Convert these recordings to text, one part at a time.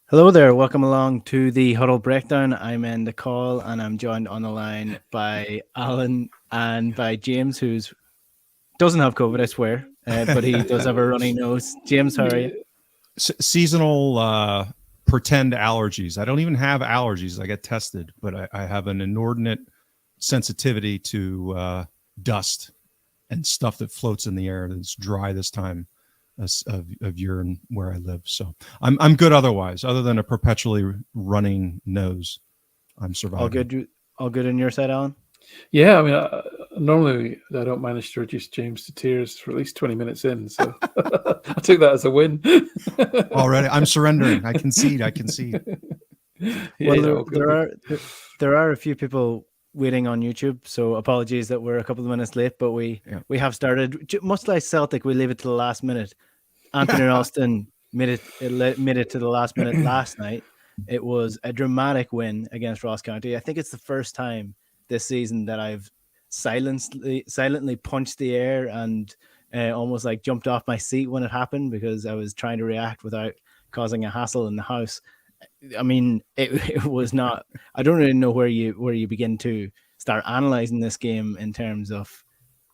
Hello there, welcome along to the Huddle Breakdown. I'm Enda Call and I'm joined on the line by Alan and by James, who doesn't have COVID, I swear, but he does have a runny nose. James, how are you? Seasonal pretend allergies. I don't even have allergies. I get tested, but I have an inordinate sensitivity to dust and stuff that floats in the air that's dry this time of year and where I live. So I'm good otherwise, other than a perpetually running nose. I'm surviving. All good on your side, Alan? Yeah, I mean, normally I don't manage to reduce James to tears for at least 20 minutes in, so I took that as a win. Already, I'm surrendering. I concede. Well, there are a few people waiting on YouTube, so apologies that we're a couple of minutes late, but we have started. Much like Celtic, we leave it to the last minute. Anthony Ralston made it to the last minute last night. It was a dramatic win against Ross County. I think it's the first time this season that I've silently punched the air and almost like jumped off my seat when it happened because I was trying to react without causing a hassle in the house. I mean, it was not. I don't really know where you begin to start analyzing this game in terms of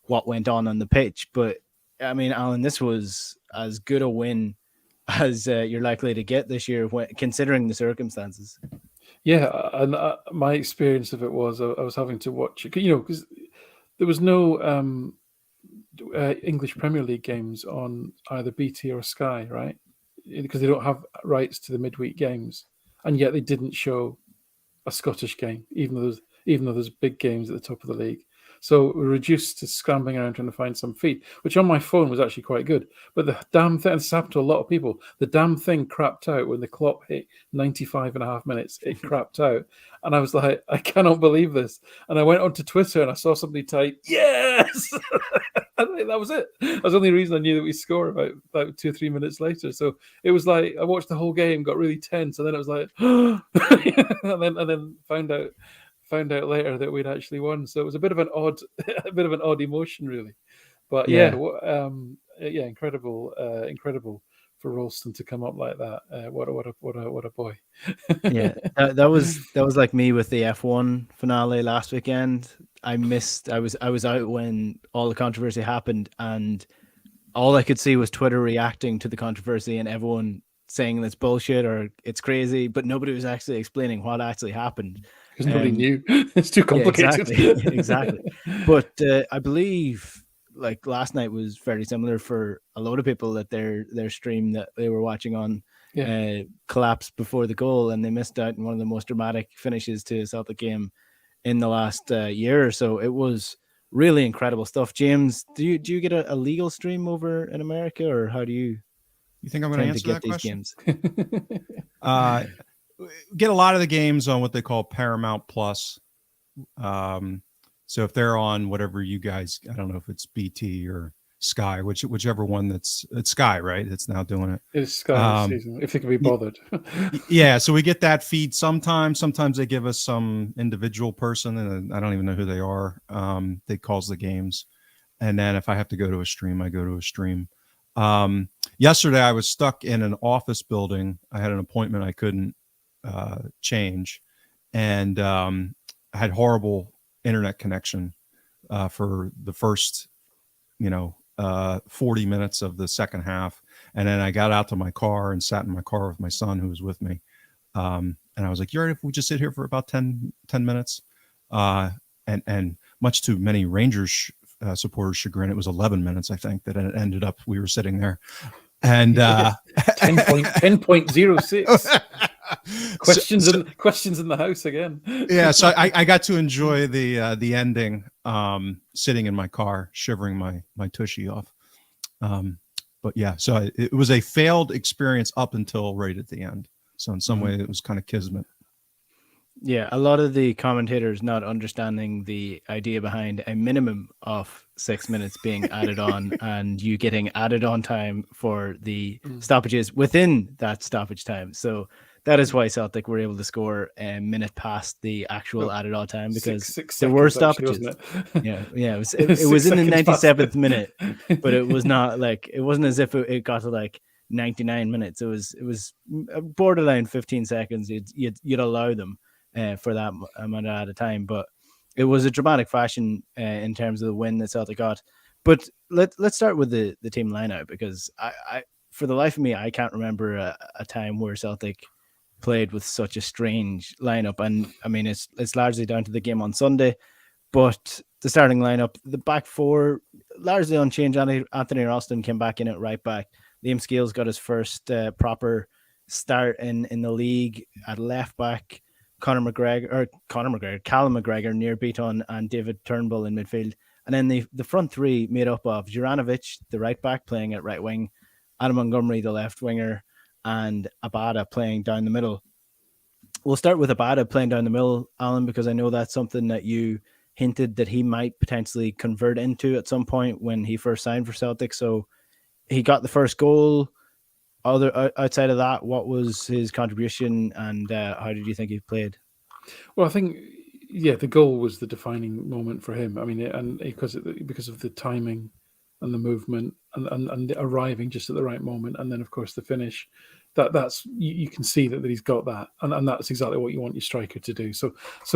what went on the pitch. But I mean, Alan, this was as good a win as you're likely to get this year, considering the circumstances. Yeah, and my experience of it was I was having to watch it, because there was no English Premier League games on either BT or Sky, right? Because they don't have rights to the midweek games, and yet they didn't show a Scottish game, even though there's big games at the top of the league. So we're reduced to scrambling around trying to find some feed, which on my phone was actually quite good. But the damn thing, and this happened to a lot of people, the damn thing crapped out when the clock hit 95 and a half minutes. It crapped out. And I was like, I cannot believe this. And I went onto Twitter and I saw somebody type, yes! I think that was it. That was the only reason I knew that we scored about 2 or 3 minutes later. So it was like, I watched the whole game, got really tense. And then it was like, and then found out later that we'd actually won. So it was a bit of an odd emotion, really. But incredible for Ralston to come up like that. What a boy. Yeah, that was like me with the F1 finale last weekend. I was out when all the controversy happened, and all I could see was Twitter reacting to the controversy and everyone saying it's bullshit or it's crazy, but nobody was actually explaining what actually happened. Because nobody knew. It's too complicated. Yeah, exactly. But I believe like last night was very similar for a lot of people, that their stream that they were watching on collapsed before the goal, and they missed out on one of the most dramatic finishes to a Celtic game in the last year or so. It was really incredible stuff. James, do you get a legal stream over in America, or how do you think I'm going to answer that question? Games? Get a lot of the games on what they call Paramount Plus. So if they're on whatever you guys, I don't know if it's BT or Sky, whichever one it's Sky, right? It's now doing it. It's Sky season, if they can be bothered. Yeah, so we get that feed sometimes. Sometimes they give us some individual person, and I don't even know who they are. They calls the games. And then if I have to go to a stream, I go to a stream. Yesterday, I was stuck in an office building. I had an appointment I couldn't change, and I had horrible internet connection for the first 40 minutes of the second half, and then I got out to my car and sat in my car with my son, who was with me, and I was like, "You're right if we just sit here for about 10 minutes?" And much to many Rangers supporters' chagrin, it was 11 minutes, I think, that it ended up we were sitting there. And 10.06 questions in the house again. Yeah, so I got to enjoy the ending, sitting in my car, shivering my tushy off. But yeah, so it was a failed experience up until right at the end. So in some way, it was kind of kismet. Yeah, a lot of the commentators not understanding the idea behind a minimum of 6 minutes being added on and you getting added on time for the stoppages within that stoppage time. So that is why Celtic were able to score a minute past the actual added on time, because six there were stoppages. Actually, it was it was in the 97th minute, but it was not like, it wasn't as if it got to like 99 minutes. It was borderline 15 seconds. You'd allow them for that amount at a time, but it was a dramatic fashion in terms of the win that Celtic got. But let's start with the team lineout, because I for the life of me, I can't remember a time where Celtic played with such a strange lineup. And I mean, it's largely down to the game on Sunday, but the starting lineup, the back four, largely unchanged. Anthony Ralston came back in at right back. Liam Scales got his first proper start in the league at left back. Callum McGregor, Near Beaton, and David Turnbull in midfield. And then the front three made up of Juranovic, the right back, playing at right wing, Adam Montgomery, the left winger, and Abada playing down the middle. We'll start with Abada playing down the middle, Alan, because I know that's something that you hinted that he might potentially convert into at some point when he first signed for Celtic. So he got the first goal. Outside of that, what was his contribution, and how did you think he played? Well, I think, the goal was the defining moment for him. I mean, and because of the timing and the movement and arriving just at the right moment, and then of course the finish. That's you can see that he's got that, and that's exactly what you want your striker to do. So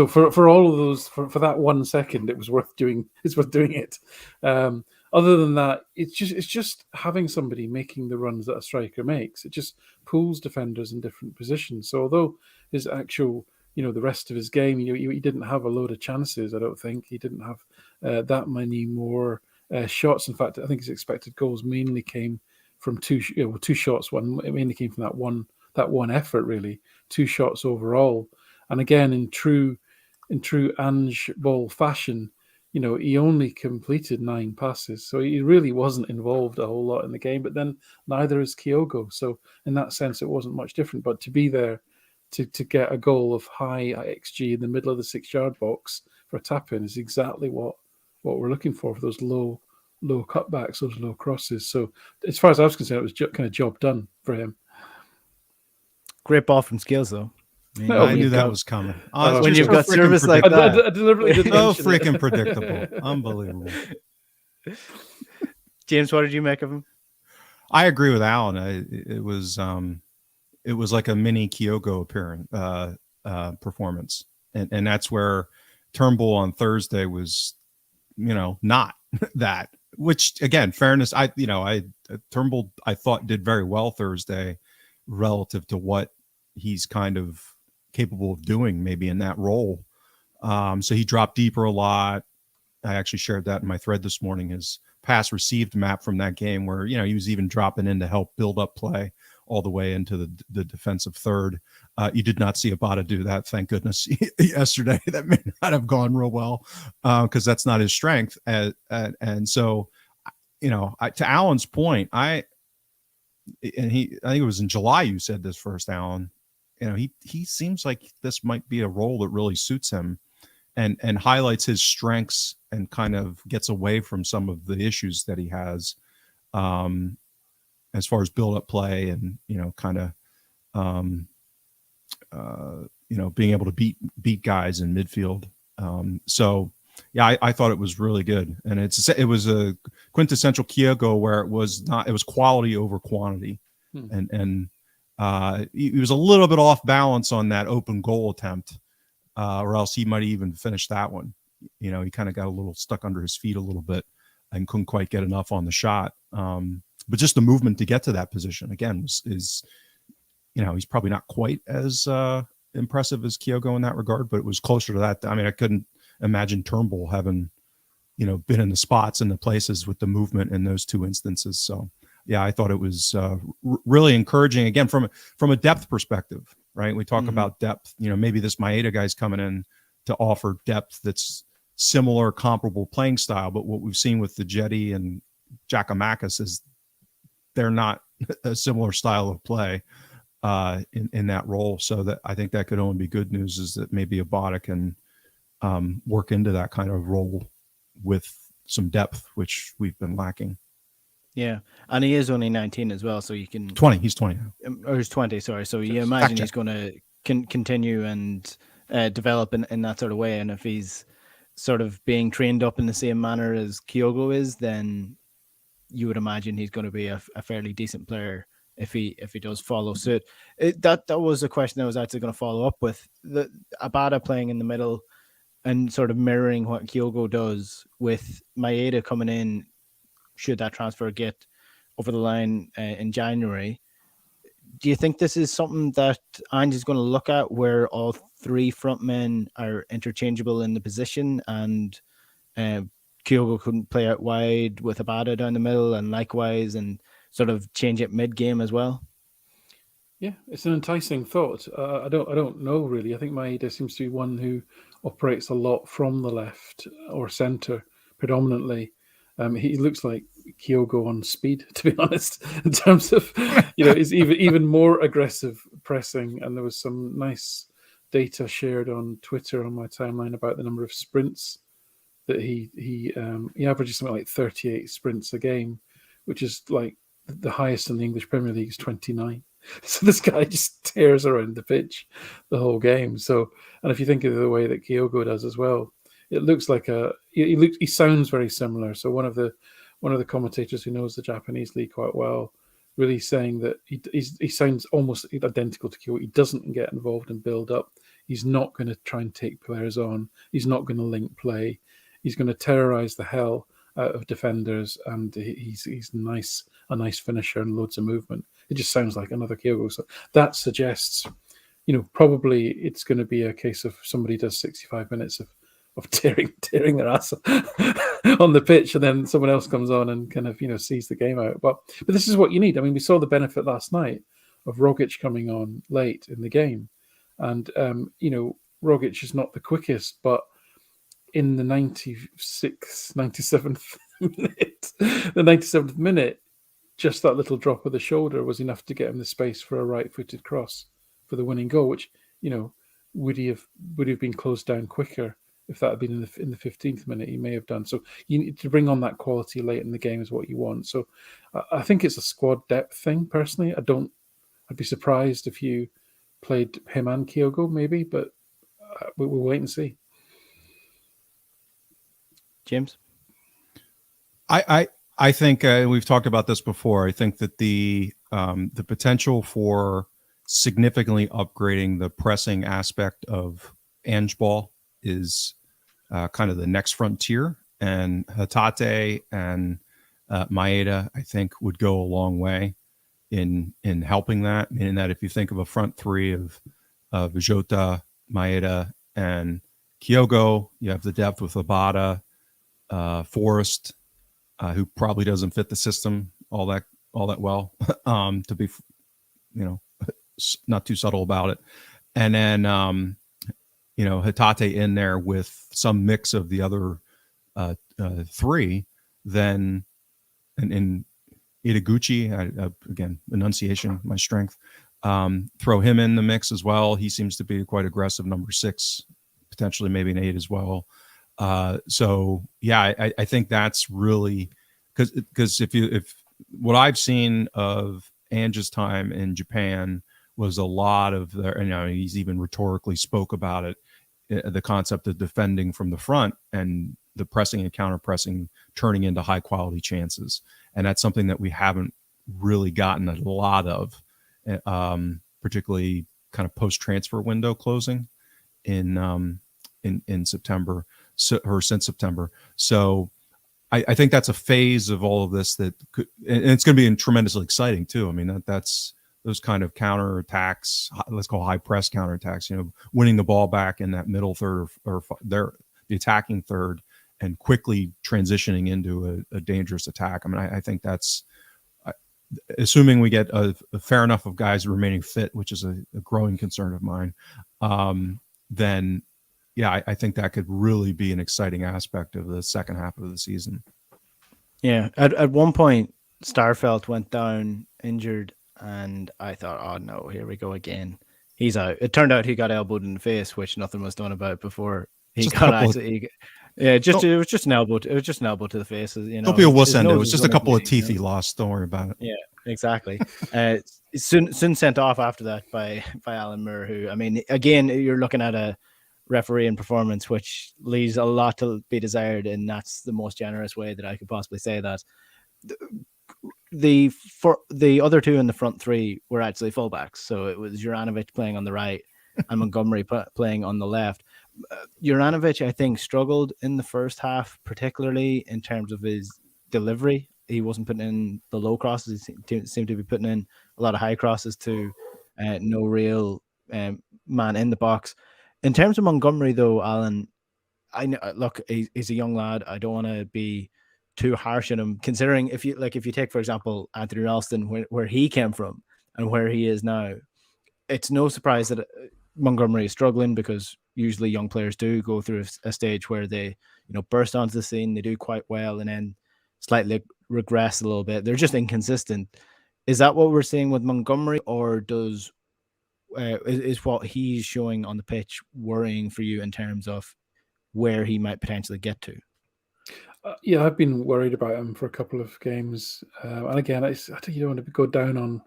for all of those, for that 1 second, it was worth doing. It's worth doing it. Other than that, it's just having somebody making the runs that a striker makes. It just pulls defenders in different positions. So although his actual, the rest of his game, he didn't have a load of chances. I don't think he didn't have that many more shots. In fact, I think his expected goals mainly came from two shots. It mainly came from that one effort, really. 2 shots overall, and again in true Ange Ball fashion, he only completed 9 passes, so he really wasn't involved a whole lot in the game. But then neither is Kyogo, so in that sense, it wasn't much different. But to be there to get a goal of high XG in the middle of the 6-yard box for a tap in is exactly what we're looking for those low cutbacks, those low crosses. So as far as I was concerned, it was kind of job done for him. Great ball from Scales, though. I knew that was coming. When you've got service like that. I deliberately didn't so mention freaking it. predictable. Unbelievable. James, what did you make of him? I agree with Alan. It was like a mini Kyogo performance. And that's where Turnbull on Thursday was, not that, which again, fairness, Turnbull, I thought did very well Thursday relative to what he's kind of capable of doing maybe in that role. So he dropped deeper a lot. I actually shared that in my thread this morning, his pass received map from that game where, he was even dropping in to help build up play all the way into the defensive third. You did not see Abada do that, thank goodness, yesterday. That may not have gone real well because that's not his strength. And so, to Alan's point, I think it was in July you said this first, Alan. He seems like this might be a role that really suits him and highlights his strengths and kind of gets away from some of the issues that he has as far as build-up play and, being able to beat guys in midfield. I thought it was really good. And it was a quintessential Kyogo where it was quality over quantity. And he was a little bit off balance on that open goal attempt, or else he might even finish that one. He kind of got a little stuck under his feet a little bit and couldn't quite get enough on the shot. But just the movement to get to that position again is he's probably not quite as impressive as Kyogo in that regard, but it was closer to that. I mean, I couldn't imagine Turnbull having, been in the spots and the places with the movement in those 2 instances. So yeah, I thought it was really encouraging again from a depth perspective, right? We talk about depth, maybe this Maeda guy's coming in to offer depth that's similar, comparable playing style. But what we've seen with the Jetty and Giakoumakis is they're not a similar style of play in that role. So that I think that could only be good news, is that maybe Abada can work into that kind of role with some depth, which we've been lacking. Yeah, and he is only 19 as well, so you can 20. He's 20, or he's 20. Sorry, so you imagine he's going to continue and develop in that sort of way. And if he's sort of being trained up in the same manner as Kyogo is, then you would imagine he's going to be a fairly decent player if he does follow suit. That was a question I was actually going to follow up with. The Abada playing in the middle and sort of mirroring what Kyogo does, with Maeda coming in, should that transfer get over the line in January. Do you think this is something that Ange is going to look at, where all three front men are interchangeable in the position, and Kyogo couldn't play out wide with Abada down the middle, and likewise, and sort of change it mid-game as well? Yeah, it's an enticing thought. I don't know really. I think Maeda seems to be one who operates a lot from the left or centre predominantly. He looks like Kyogo on speed, to be honest, in terms of, is even more aggressive pressing. And there was some nice data shared on Twitter on my timeline about the number of sprints that he averages something like 38 sprints a game, which is like the highest in the English Premier League is 29. So this guy just tears around the pitch the whole game. So, and if you think of the way that Kyogo does as well, it looks like he sounds very similar. So one of the commentators who knows the Japanese league quite well, really saying that he sounds almost identical to Kyogo. He doesn't get involved in build up. He's not going to try and take players on. He's not going to link play. He's going to terrorize the hell out of defenders, and he's a nice finisher and loads of movement. It just sounds like another Kyogo. So that suggests, probably it's going to be a case of somebody does 65 minutes of tearing their ass on the pitch, and then someone else comes on and kind of sees the game out. But this is what you need. I mean, we saw the benefit last night of Rogic coming on late in the game, and Rogic is not the quickest, but in the 97th minute, just that little drop of the shoulder was enough to get him the space for a right-footed cross for the winning goal, which would have been closed down quicker if that had been in the 15th minute. He may have done. So you need to bring on that quality late in the game is what you want. So I think it's a squad depth thing. Personally, I'd be surprised if you played him and Kyogo maybe, but we'll wait and see. James? I think we've talked about this before. I think that the potential for significantly upgrading the pressing aspect of Ange ball is kind of the next frontier, and Hatate and Maeda, I think, would go a long way in helping that. Meaning that if you think of a front three of Jota, Maeda, and Kyogo, you have the depth with Abada, Forrest, who probably doesn't fit the system all that well, to be, not too subtle about it. And then, Hatate in there with some mix of the other three, then, and Itaguchi, again, enunciation, my strength, throw him in the mix as well. He seems to be quite aggressive, number 6, potentially maybe an 8 as well. So yeah, I think that's really because if what I've seen of Ange's time in Japan was a lot of he's even rhetorically spoke about it, the concept of defending from the front and the pressing and counter pressing turning into high quality chances, and that's something that we haven't really gotten a lot of, particularly kind of post transfer window closing in September. Or since September. So I think that's a phase of all of this that could, and it's going to be tremendously exciting too. I mean, that's those kind of counterattacks, let's call high press counterattacks, winning the ball back in that middle third or the attacking third and quickly transitioning into a dangerous attack. I mean, I think that's, assuming we get a fair enough of guys remaining fit, which is a growing concern of mine, then yeah, I think that could really be an exciting aspect of the second half of the season. Yeah, at one point, Starfelt went down injured, and I thought, oh no, here we go again. He's out. It turned out he got elbowed in the face, which nothing was done about before he got actually. It was just an elbow. It was just an elbow to the face. Don't be a wuss, Enda. It was just a couple of teeth he lost. Don't worry about it. Yeah, exactly. Soon sent off after that by Alan Moore, who, I mean, again, you're looking at a referee and performance which leaves a lot to be desired, and that's the most generous way that I could possibly say that. the other two in the front three were actually fullbacks. So it was Juranovic playing on the right and Montgomery playing on the left. Juranovic, I think, struggled in the first half, particularly in terms of his delivery. He wasn't putting in the low crosses. He seemed to be putting in a lot of high crosses to no real man in the box. In terms of Montgomery, though, Alan, I know, look, he's a young lad. I don't want to be too harsh on him, considering if you take, for example, Anthony Ralston, where he came from and where he is now, it's no surprise that Montgomery is struggling, because usually young players do go through a stage where they, burst onto the scene, they do quite well, and then slightly regress a little bit. They're just inconsistent. Is that what we're seeing with Montgomery, or is what he's showing on the pitch worrying for you in terms of where he might potentially get to? Yeah, I've been worried about him for a couple of games, and again, I think you don't want to go down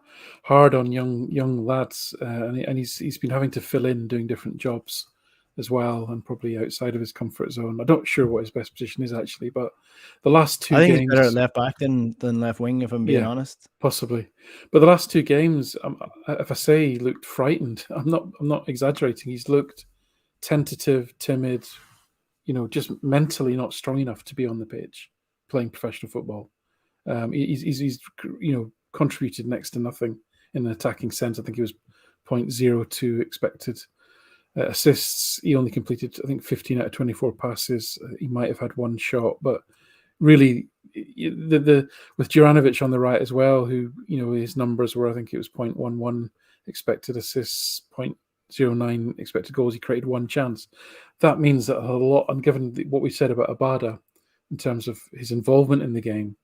hard on young lads, and he's been having to fill in, doing different jobs as well, and probably outside of his comfort zone. I'm not sure what his best position is actually, but the last two games, he's better at left back than left wing, if I'm being honest. Possibly, but the last two games, if I say he looked frightened, I'm not exaggerating. He's looked tentative, timid. Just mentally not strong enough to be on the pitch playing professional football. He's contributed next to nothing in an attacking sense. I think he was 0.02 expected assists. He only completed, I think, 15 out of 24 passes. He might have had one shot, but really, with Juranovic on the right as well, who his numbers were, I think it was 0.11 expected assists, 0.09 expected goals. He created one chance. That means that a lot, and given what we said about Abada in terms of his involvement in the game,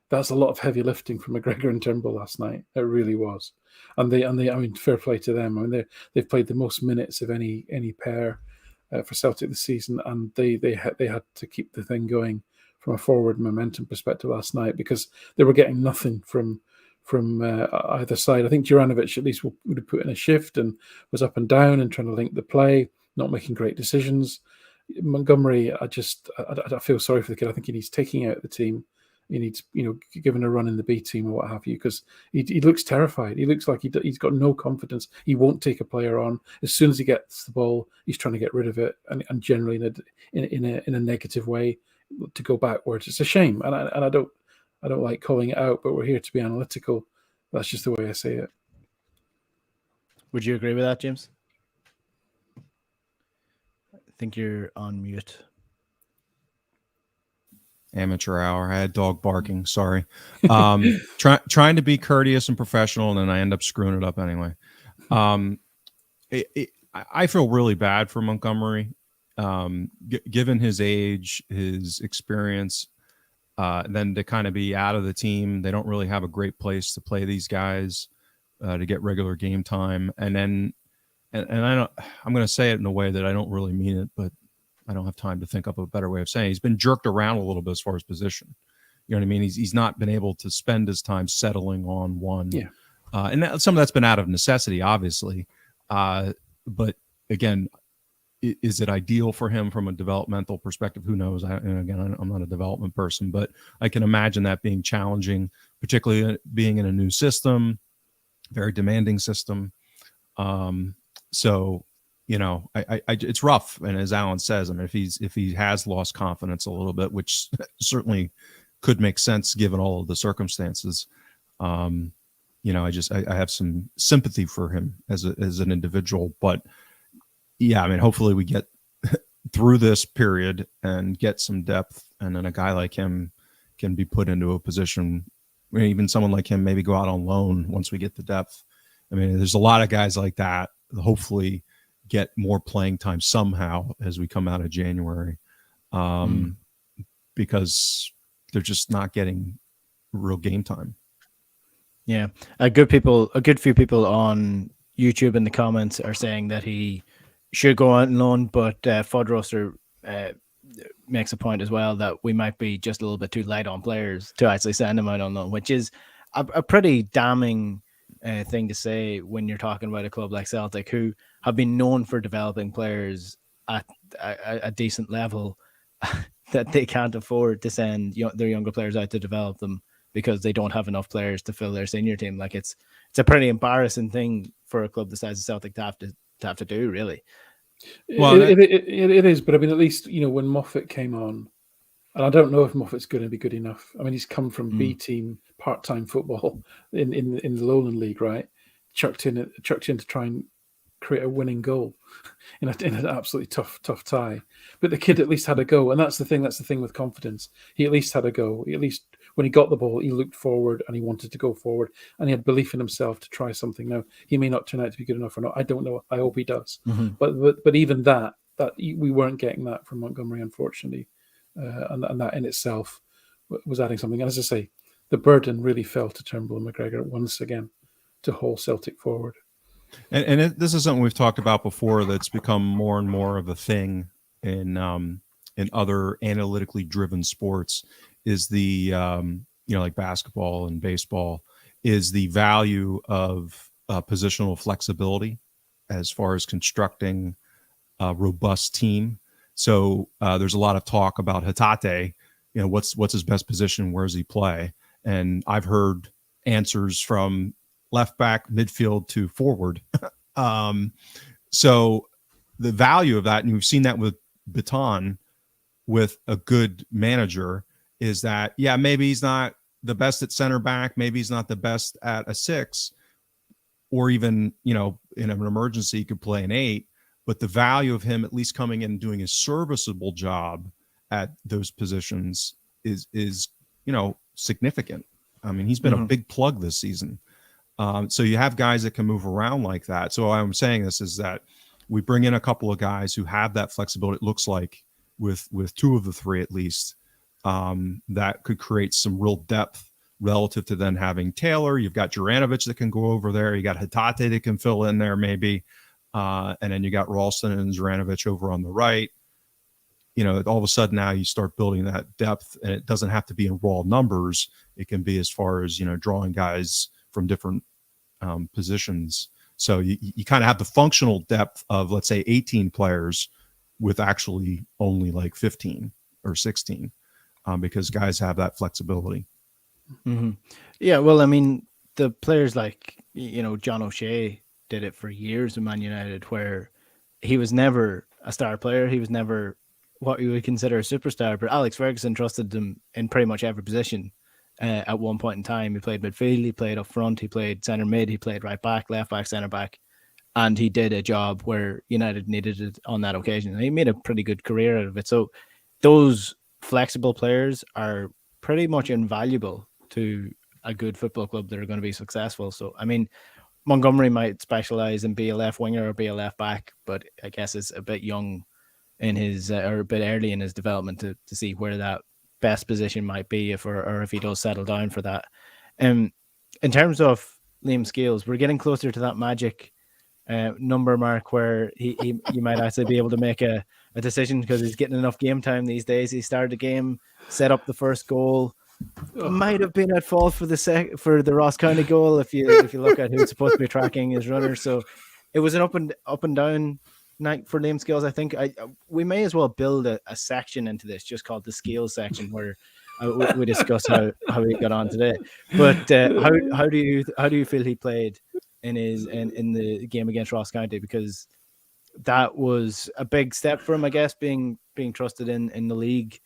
that's a lot of heavy lifting from McGregor and Turnbull last night. It really was. And they, I mean, fair play to them. I mean, they've played the most minutes of any pair for Celtic this season, and they had to keep the thing going from a forward momentum perspective last night, because they were getting nothing from either side. I think Juranovic at least would have put in a shift and was up and down and trying to link the play, not making great decisions. Montgomery, I feel sorry for the kid. I think he needs taking out the team. He needs, given a run in the B team or what have you, because he looks terrified. He looks like he's got no confidence. He won't take a player on. As soon as he gets the ball, he's trying to get rid of it, and generally in a negative way to go backwards. It's a shame, and I don't like calling it out, but we're here to be analytical. That's just the way I say it. Would you agree with that, James? I think you're on mute. Amateur hour. I had dog barking. Sorry. Trying to be courteous and professional, and then I end up screwing it up anyway. I feel really bad for Montgomery, given his age, his experience. Then to kind of be out of the team, they don't really have a great place to play these guys to get regular game time. And then, and I'm going to say it in a way that I don't really mean it, but I don't have time to think up a better way of saying it. He's been jerked around a little bit as far as position. You know what I mean? He's not been able to spend his time settling on one. Yeah. And some of that's been out of necessity, obviously. But again, is it ideal for him from a developmental perspective? Who knows? I'm not a development person, but I can imagine that being challenging, particularly being in a new system, very demanding system. So, it's rough. And as Alan says, I mean, if he has lost confidence a little bit, which certainly could make sense given all of the circumstances, I have some sympathy for him as an individual. But yeah, I mean, hopefully we get through this period and get some depth, and then a guy like him can be put into a position where even someone like him maybe go out on loan once we get the depth. I mean, there's a lot of guys like that, hopefully get more playing time somehow as we come out of January, because they're just not getting real game time. Yeah, a good few people on YouTube in the comments are saying that he should go on loan, but Fodroster makes a point as well that we might be just a little bit too light on players to actually send him out on loan, which is a pretty damning thing to say when you're talking about a club like Celtic, who have been known for developing players at a decent level, that they can't afford to send their younger players out to develop them because they don't have enough players to fill their senior team. Like it's a pretty embarrassing thing for a club the size of Celtic to have to do, really. Well, it is, but I mean, at least when Moffat came on, and I don't know if Moffat's going to be good enough. I mean, he's come from B team part-time football in the Lowland League, right? Chucked in to try and create a winning goal in an absolutely tough tie. But the kid at least had a go, and that's the thing. That's the thing with confidence. He at least had a go. He at least, when he got the ball, he looked forward and he wanted to go forward, and he had belief in himself to try something. Now, he may not turn out to be good enough or not. I don't know. I hope he does. But even that we weren't getting that from Montgomery, unfortunately, and that in itself was adding something. And as I say, the burden really fell to Turnbull and McGregor once again to haul Celtic forward. And this is something we've talked about before that's become more and more of a thing in other analytically driven sports, is the like basketball and baseball, is the value of positional flexibility as far as constructing a robust team. So there's a lot of talk about Hatate, what's his best position, where does he play? And I've heard answers from left back, midfield to forward. So the value of that, and we've seen that with Baton, with a good manager, is that, maybe he's not the best at center back, maybe he's not the best at a 6, or even, in an emergency, he could play an 8, but the value of him at least coming in and doing a serviceable job at those positions is significant. I mean, he's been a big plug this season. So you have guys that can move around like that. So why I'm saying this is that we bring in a couple of guys who have that flexibility, it looks like, with 2 of the 3 at least, that could create some real depth relative to then having Taylor. You've got Juranovic that can go over there. You got Hatate that can fill in there maybe. And then you got Ralston and Juranovic over on the right. All of a sudden now you start building that depth, and it doesn't have to be in raw numbers. It can be as far as, drawing guys from different positions. So you kind of have the functional depth of, let's say, 18 players with actually only like 15 or 16, because guys have that flexibility. Yeah, well, I mean, the players like, John O'Shea did it for years in Man United, where he was never a star player. He was never what you would consider a superstar, but Alex Ferguson trusted him in pretty much every position. At one point in time, he played midfield, he played up front, he played centre mid, he played right back, left back, centre back, and he did a job where United needed it on that occasion. And he made a pretty good career out of it. So those flexible players are pretty much invaluable to a good football club that are going to be successful. So, I mean, Montgomery might specialize and be a left winger or be a left back, but I guess it's a bit young in his or a bit early in his development to see where that best position might be if he does settle down for that. In terms of Liam Scales, we're getting closer to that magic number mark where he might actually be able to make a decision, because he's getting enough game time these days. He started the game, set up the first goal. Might have been at fault for the Ross County goal if you look at who's supposed to be tracking his runner. So it was an up and down night for Liam Scales. I think we may as well build a section into this just called the Scales section, where we discuss how he got on today. But how do you feel he played in the game against Ross County? Because that was a big step for him, I guess, being trusted in the league,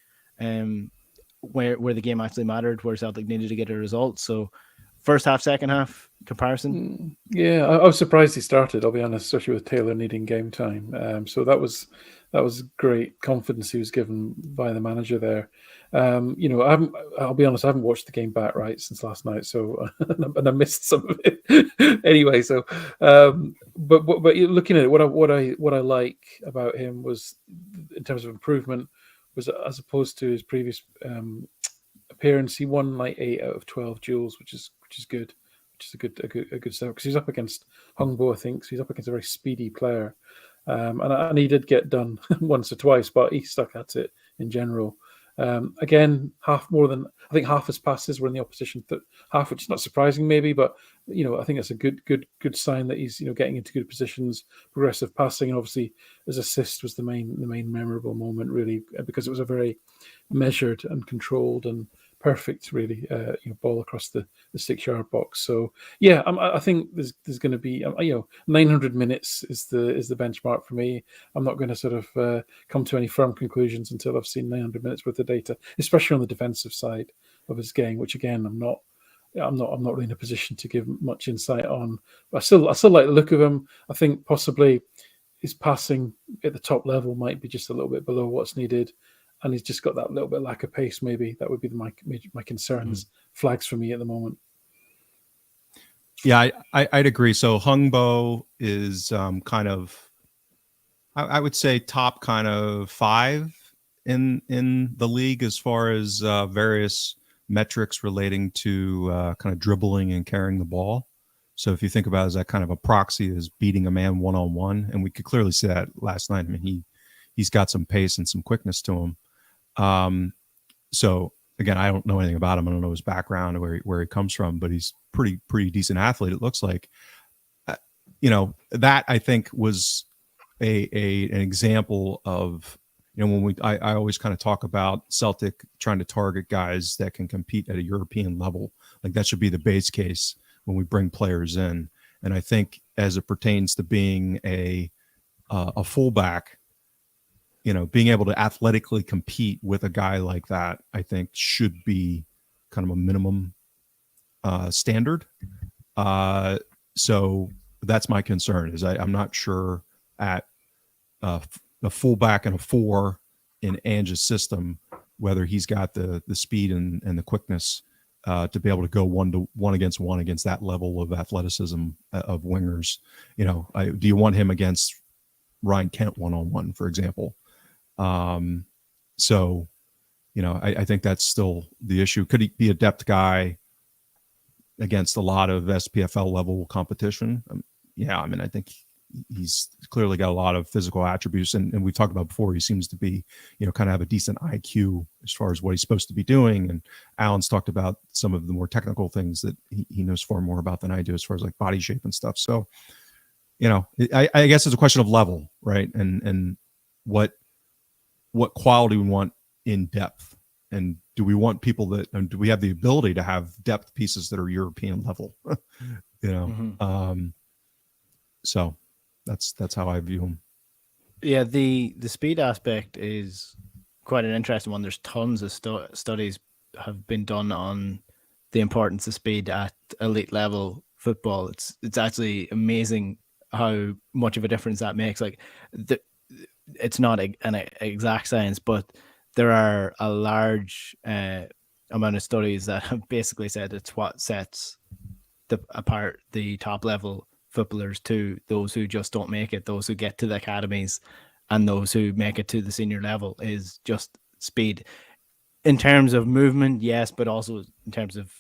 where the game actually mattered, where Celtic needed to get a result. So first half, second half comparison. Yeah, I was surprised he started, I'll be honest, especially with Taylor needing game time. So that was great confidence he was given by the manager there. I'll be honest, I haven't watched the game back since last night, so and I missed some of it anyway. So, but looking at it, what I like about him was, in terms of improvement, was as opposed to his previous appearance, he won like 8 out of 12 duels, which is good. Which is a good start, because he's up against Hungbo, I think. So he's up against a very speedy player, and he did get done once or twice, but he stuck at it in general. Again, half his passes were in the opposition half, which is not surprising maybe, but I think that's a good sign that he's getting into good positions, progressive passing, and obviously his assist was the main memorable moment, really, because it was a very measured and controlled and perfect, really. Ball across the 6-yard box. So yeah, I think there's going to be 900 minutes is the benchmark for me. I'm not going to sort of come to any firm conclusions until I've seen 900 minutes worth of data, especially on the defensive side of his game, which again I'm not really in a position to give much insight on. But I still like the look of him. I think possibly his passing at the top level might be just a little bit below what's needed, and he's just got that little bit lack of pace. Maybe that would be my concerns, flags for me at the moment. Yeah, I'd agree. So Hungbo is kind of, I would say, top kind of 5 in the league as far as various metrics relating to kind of dribbling and carrying the ball. So if you think about it as that kind of a proxy as beating a man one-on-one, and we could clearly see that last night. I mean, he's got some pace and some quickness to him. So again, I don't know anything about him. I don't know his background or where he comes from, but he's pretty decent athlete. It looks like, that I think was an example of, when I always kind of talk about Celtic trying to target guys that can compete at a European level. Like that should be the base case when we bring players in. And I think as it pertains to being a fullback, being able to athletically compete with a guy like that, I think should be kind of a minimum standard. So that's my concern, is I'm not sure at a fullback and a 4 in Ange's system, whether he's got the speed and the quickness to be able to go one against that level of athleticism of wingers. Do you want him against Ryan Kent one-on-one, for example? So, I think that's still the issue. Could he be a depth guy against a lot of SPFL level competition? Yeah, I mean, I think he's clearly got a lot of physical attributes, and we've talked about before, he seems to be, kind of have a decent IQ as far as what he's supposed to be doing. And Alan's talked about some of the more technical things that he knows far more about than I do, as far as like body shape and stuff. So, I guess it's a question of level, right? And what quality we want in depth, and do we want people and do we have the ability to have depth pieces that are European level? So that's how I view him. Yeah, the speed aspect is quite an interesting one. There's tons of studies have been done on the importance of speed at elite level football. It's actually amazing how much of a difference that makes. Like it's not an exact science, but there are a large amount of studies that have basically said it's what sets apart the top level footballers to those who just don't make it, those who get to the academies, and those who make it to the senior level, is just speed. In terms of movement, yes, but also in terms of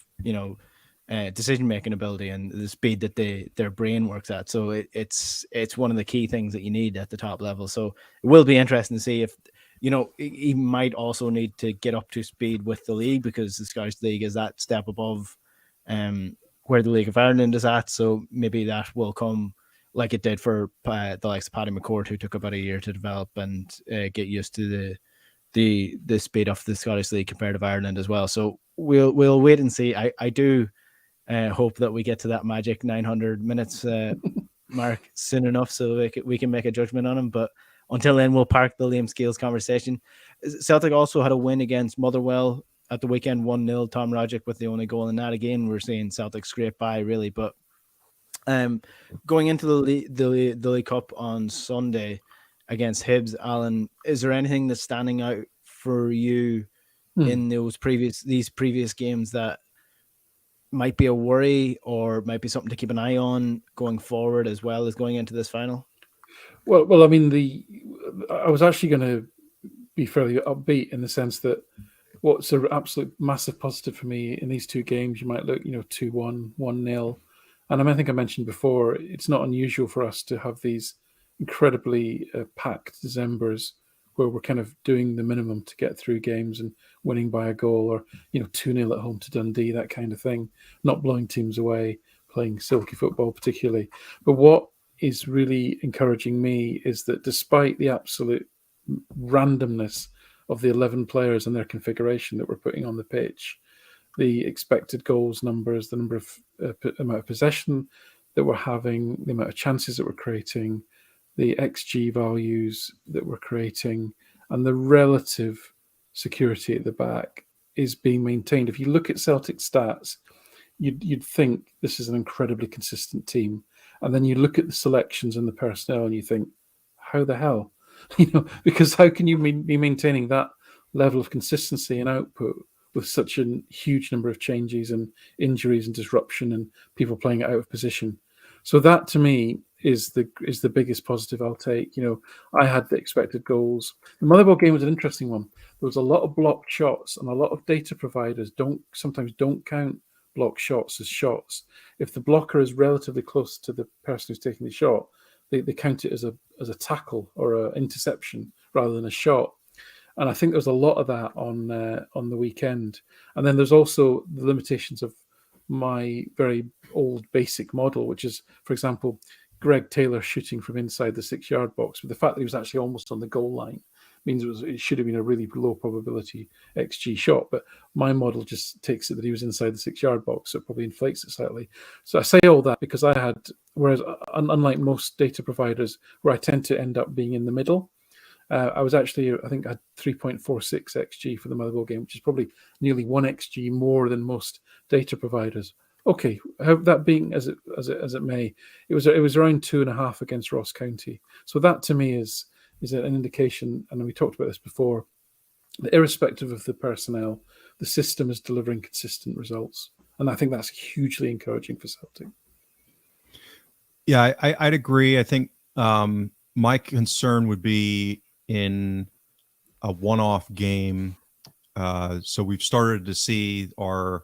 decision-making ability and the speed that their brain works at. So it's one of the key things that you need at the top level. So it will be interesting to see if, he might also need to get up to speed with the league, because the Scottish League is that step above where the League of Ireland is at. So maybe that will come like it did for the likes of Paddy McCourt, who took about a year to develop and get used to the speed of the Scottish League compared to Ireland as well. So we'll wait and see. I do hope that we get to that magic 900 minutes mark soon enough, so we can make a judgment on him. But until then, we'll park the Liam Scales conversation. Celtic also had a win against Motherwell at the weekend, 1-0. Tom Rogic with the only goal in that. Again, we're seeing Celtic scrape by, really. But going into the League Cup on Sunday against Hibs, Alan, is there anything that's standing out for you in these previous games that might be a worry, or might be something to keep an eye on going forward as well as going into this final? Well, I mean, I was actually going to be fairly upbeat in the sense that what's an absolute massive positive for me in these two games, you might look, 2-1, 1-0. And I think I mentioned before, it's not unusual for us to have these incredibly packed Decembers where we're kind of doing the minimum to get through games and winning by a goal, or 2-0 at home to Dundee, that kind of thing, not blowing teams away, playing silky football particularly. But what is really encouraging me is that despite the absolute randomness of the 11 players and their configuration that we're putting on the pitch, the expected goals numbers, the number of amount of possession that we're having, the amount of chances that we're creating, the XG values that we're creating, and the relative security at the back is being maintained. If you look at Celtic stats, you'd think this is an incredibly consistent team, and then you look at the selections and the personnel, and you think, how the hell, because how can you be maintaining that level of consistency and output with such a huge number of changes and injuries and disruption and people playing out of position? So that to me is the biggest positive I'll take. I had the expected goals. The Motherwell game was an interesting one. There was a lot of blocked shots, and a lot of data providers sometimes don't count blocked shots as shots. If the blocker is relatively close to the person who's taking the shot, they count it as a tackle or an interception rather than a shot. And I think there's a lot of that on the weekend. And then there's also the limitations of my very old basic model, which is, for example, Greg Taylor shooting from inside the 6-yard box. But the fact that he was actually almost on the goal line means it should have been a really low probability XG shot. But my model just takes it that he was inside the 6-yard box, so it probably inflates it slightly. So I say all that because whereas unlike most data providers, where I tend to end up being in the middle, I think I had 3.46 XG for the Motherwell game, which is probably nearly 1 XG more than most data providers. Okay, that being as it may, it was around 2.5 against Ross County. So that to me is an indication, and we talked about this before, that irrespective of the personnel, the system is delivering consistent results, and I think that's hugely encouraging for Celtic. Yeah, I'd agree. I think my concern would be in a one-off game. So we've started to see our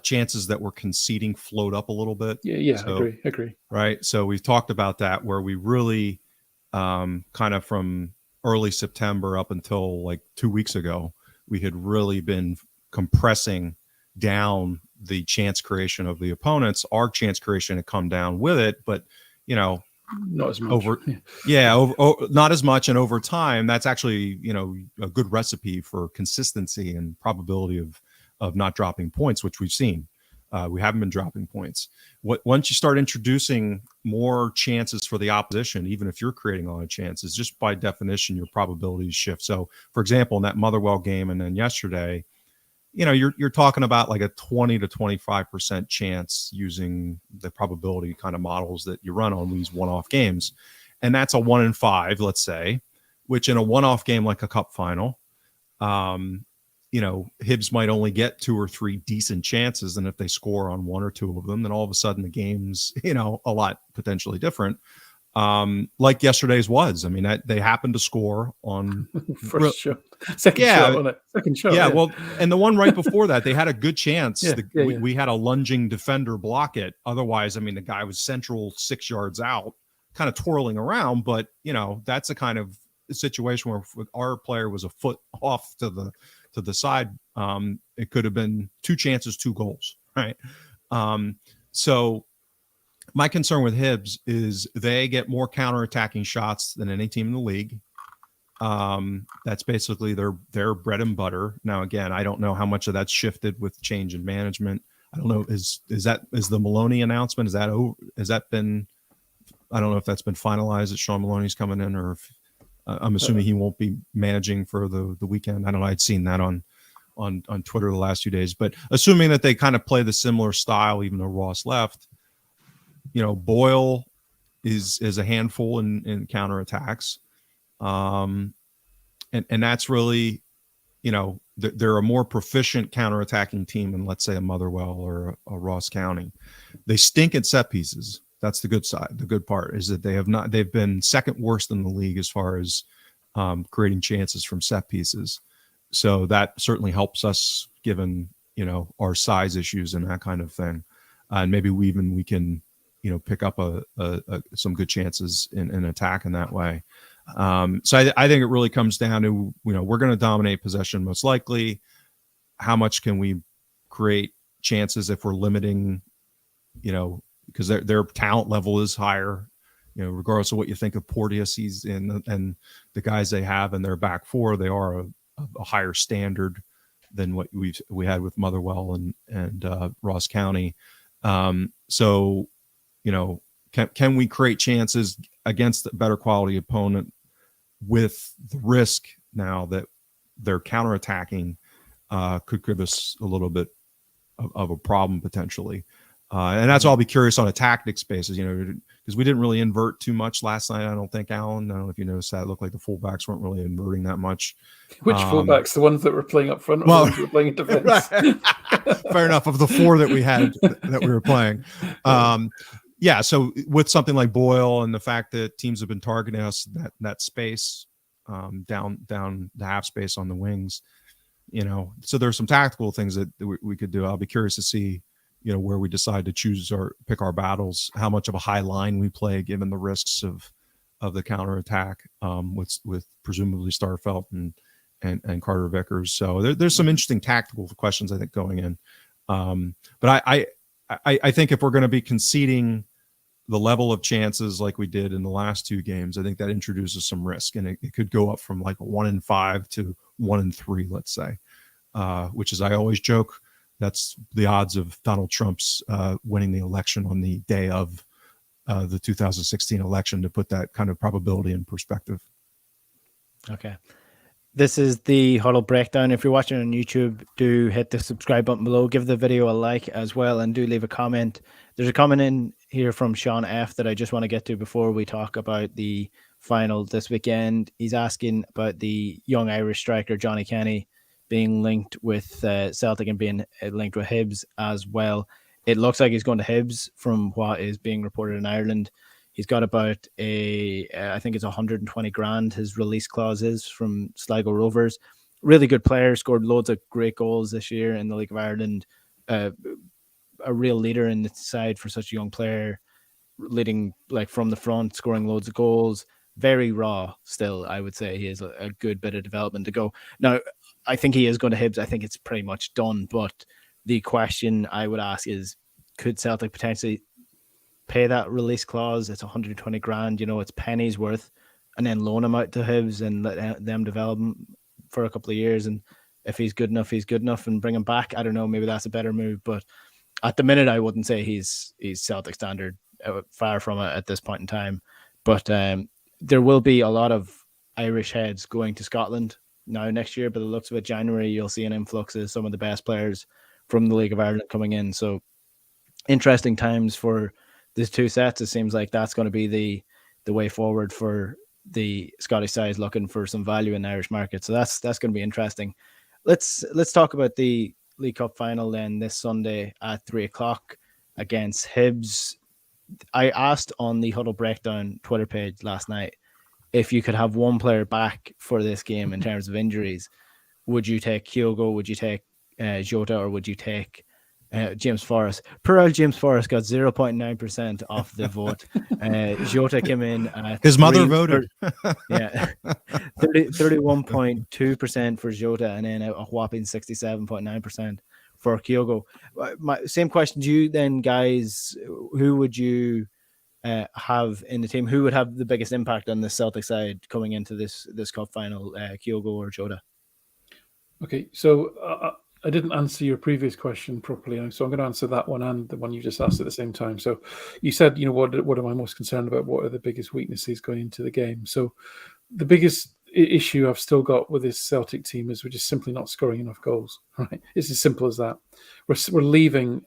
chances that we're conceding float up a little bit. Yeah, so, agree. Right. So we've talked about that, where we really kind of from early September up until like 2 weeks ago, we had really been compressing down the chance creation of the opponents. Our chance creation had come down with it, but not as much. Not as much. And over time, that's actually, a good recipe for consistency and probability of not dropping points, which we've seen. We haven't been dropping points. Once you start introducing more chances for the opposition, even if you're creating a lot of chances, just by definition, your probabilities shift. So, for example, in that Motherwell game and then yesterday, you're talking about like a 20 to 25% chance using the probability kind of models that you run on these one-off games. And that's a 1 in 5, let's say, which in a one-off game like a cup final, Hibs might only get 2 or 3 decent chances. And if they score on 1 or 2 of them, then all of a sudden the game's, a lot potentially different. Like yesterday's was. I mean, they happened to score on first shot, second shot. Yeah, well, and the one right before that, they had a good chance. We had a lunging defender block it. Otherwise, I mean, the guy was central 6 yards out, kind of twirling around. But that's a kind of situation where if our player was a foot off to the side, it could have been 2 chances, 2 goals, right? So my concern with Hibs is they get more counterattacking shots than any team in the league. That's basically their bread and butter. Now, again, I don't know how much of that's shifted with change in management. I don't know. Is the Maloney announcement? Has that been? I don't know if that's been finalized. That Sean Maloney's coming in, or if I'm assuming he won't be managing for the weekend. I don't know. I'd seen that on Twitter the last 2 days, but assuming that they kind of play the similar style, even though Ross left. Boyle is a handful in counterattacks. And that's really, they're a more proficient counterattacking team than, let's say, a Motherwell or a Ross County. They stink at set pieces. That's the good side. The good part is that they've been second worst in the league as far as creating chances from set pieces. So that certainly helps us given, our size issues and that kind of thing. And maybe we can, pick up some good chances in attack in that way. So I think it really comes down to, we're going to dominate possession most likely. How much can we create chances if we're limiting, because their talent level is higher, regardless of what you think of Porteous, he's in, and the guys they have in their back four, they are a higher standard than what we had with Motherwell and Ross County. So, can we create chances against a better quality opponent with the risk now that their counterattacking could give us a little bit of a problem potentially? And that's all I'll be curious on a tactics basis, because we didn't really invert too much last night. I don't think, Alan. I don't know if you noticed that. It looked like the fullbacks weren't really inverting that much. Which fullbacks? The ones that were playing up front, or the ones that were playing in defense? Fair enough. Of the four that we had that we were playing, yeah. So with something like Boyle and the fact that teams have been targeting us that space down the half space on the wings, so there's some tactical things that we could do. I'll be curious to see, where we decide to choose or pick our battles, how much of a high line we play, given the risks of the counterattack with presumably Starfelt and Carter Vickers. So there's some interesting tactical questions, I think, going in. But I think if we're going to be conceding the level of chances like we did in the last two games, I think that introduces some risk, and it could go up from like a 1-5 to 1-3, let's say, which is, I always joke, that's the odds of Donald Trump's winning the election on the day of the 2016 election, to put that kind of probability in perspective. Okay. This is the Huddle Breakdown. If you're watching on YouTube, do hit the subscribe button below. Give the video a like as well, and do leave a comment. There's a comment in here from Sean F. that I just want to get to before we talk about the final this weekend. He's asking about the young Irish striker Johnny Kenny being linked with Celtic and being linked with Hibs as well. It looks like he's going to Hibs from what is being reported in Ireland. He's got about I think it's 120 grand his release clause is from Sligo Rovers. Really good player, scored loads of great goals this year in the League of Ireland. A real leader in the side for such a young player, leading like from the front, scoring loads of goals. Very raw still, I would say. He has a good bit of development to go. Now, I think he is going to Hibs. I think it's pretty much done. But the question I would ask is, could Celtic potentially pay that release clause? It's 120 grand, it's pennies worth, and then loan him out to Hibs and let them develop him for a couple of years. And if he's good enough, and bring him back. I don't know, maybe that's a better move. But at the minute, I wouldn't say he's Celtic standard, far from it at this point in time. But there will be a lot of Irish heads going to Scotland now next year. By the looks of it, January, you'll see an influx of some of the best players from the League of Ireland coming in. So interesting times for these two sets. It seems like that's going to be the way forward for the Scottish side, looking for some value in the Irish market. So that's going to be interesting. Let's talk about the League Cup final then this Sunday at 3:00 against Hibs. I asked on the Huddle Breakdown Twitter page last night if you could have one player back for this game in terms of injuries. Would you take Kyogo? Would you take Jota? Or would you take James Forrest? Poor old James Forrest got 0.9% off the vote. Jota came in at his mother voted. 31.2% for Jota, and then a whopping 67.9% for Kyogo. Same question to you then, guys. Who would you have in the team? Who would have the biggest impact on the Celtic side coming into this cup final, Kyogo or Jota? Okay, so I didn't answer your previous question properly, so I'm going to answer that one and the one you just asked at the same time. So you said, what am I most concerned about? What are the biggest weaknesses going into the game? So the biggest issue I've still got with this Celtic team is we're just simply not scoring enough goals. Right? It's as simple as that. We're leaving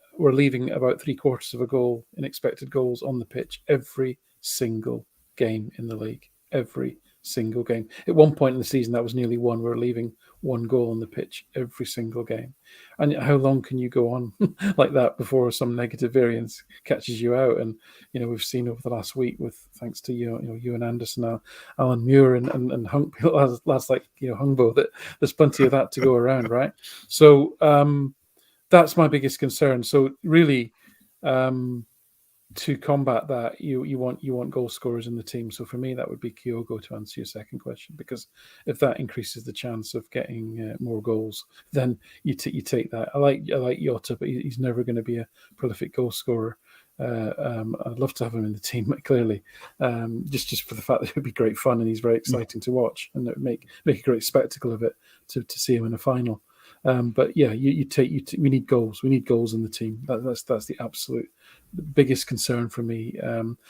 about 3/4 of a goal in expected goals on the pitch every single game in the league. Every single game. At one point in the season, that was nearly one. We were leaving one goal on the pitch every single game. And how long can you go on like that before some negative variance catches you out? And we've seen over the last week, with thanks to you and Anderson, Alan Muir and Hunk, last like Hungbo, that there's plenty of that to go around, right? So that's my biggest concern. So really, to combat that, you want goal scorers in the team. So for me, that would be Kyogo, to answer your second question, because if that increases the chance of getting more goals, then you take that. I like Jota, but he's never going to be a prolific goal scorer. I'd love to have him in the team, clearly, just for the fact that it would be great fun and he's very exciting to watch, and it would make a great spectacle of it to see him in a final. But yeah, we need goals. We need goals in the team. That's the absolute biggest concern for me.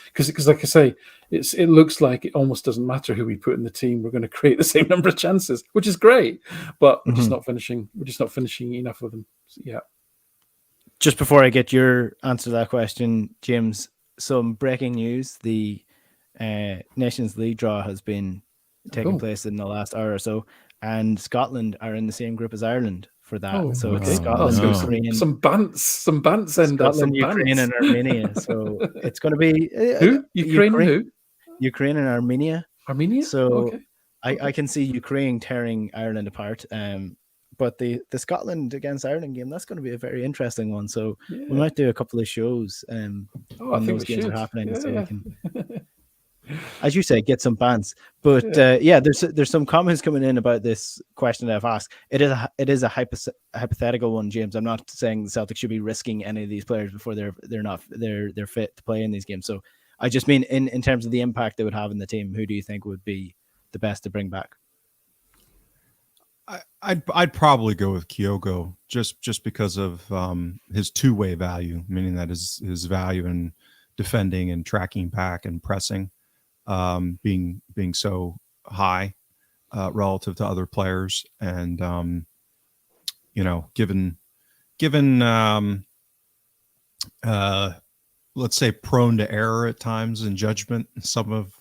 Because like I say, it looks like it almost doesn't matter who we put in the team. We're going to create the same number of chances, which is great. But we're just not finishing. We're just not finishing enough of them. So, yeah. Just before I get your answer to that question, James, some breaking news: the Nations League draw has been taking place in the last hour or so, and Scotland are in the same group as Ireland for that. So it's Scotland, Ukraine, some bants, Enda, Scotland, Ukraine, and Armenia. So it's going to be who? Ukraine, who? Ukraine and Armenia. Armenia. So I can see Ukraine tearing Ireland apart. But the Scotland against Ireland game, that's going to be a very interesting one. So we might do a couple of shows when those games are happening, we can, as you say, get some bans. But there's some comments coming in about this question that I've asked. It is a hypothetical one, James. I'm not saying the Celtic should be risking any of these players before they're fit to play in these games. So I just mean in terms of the impact they would have in the team, who do you think would be the best to bring back? I'd probably go with Kyogo just because of his two-way value, meaning that his value in defending and tracking back and pressing being so high relative to other players, and given let's say prone to error at times in judgment, some of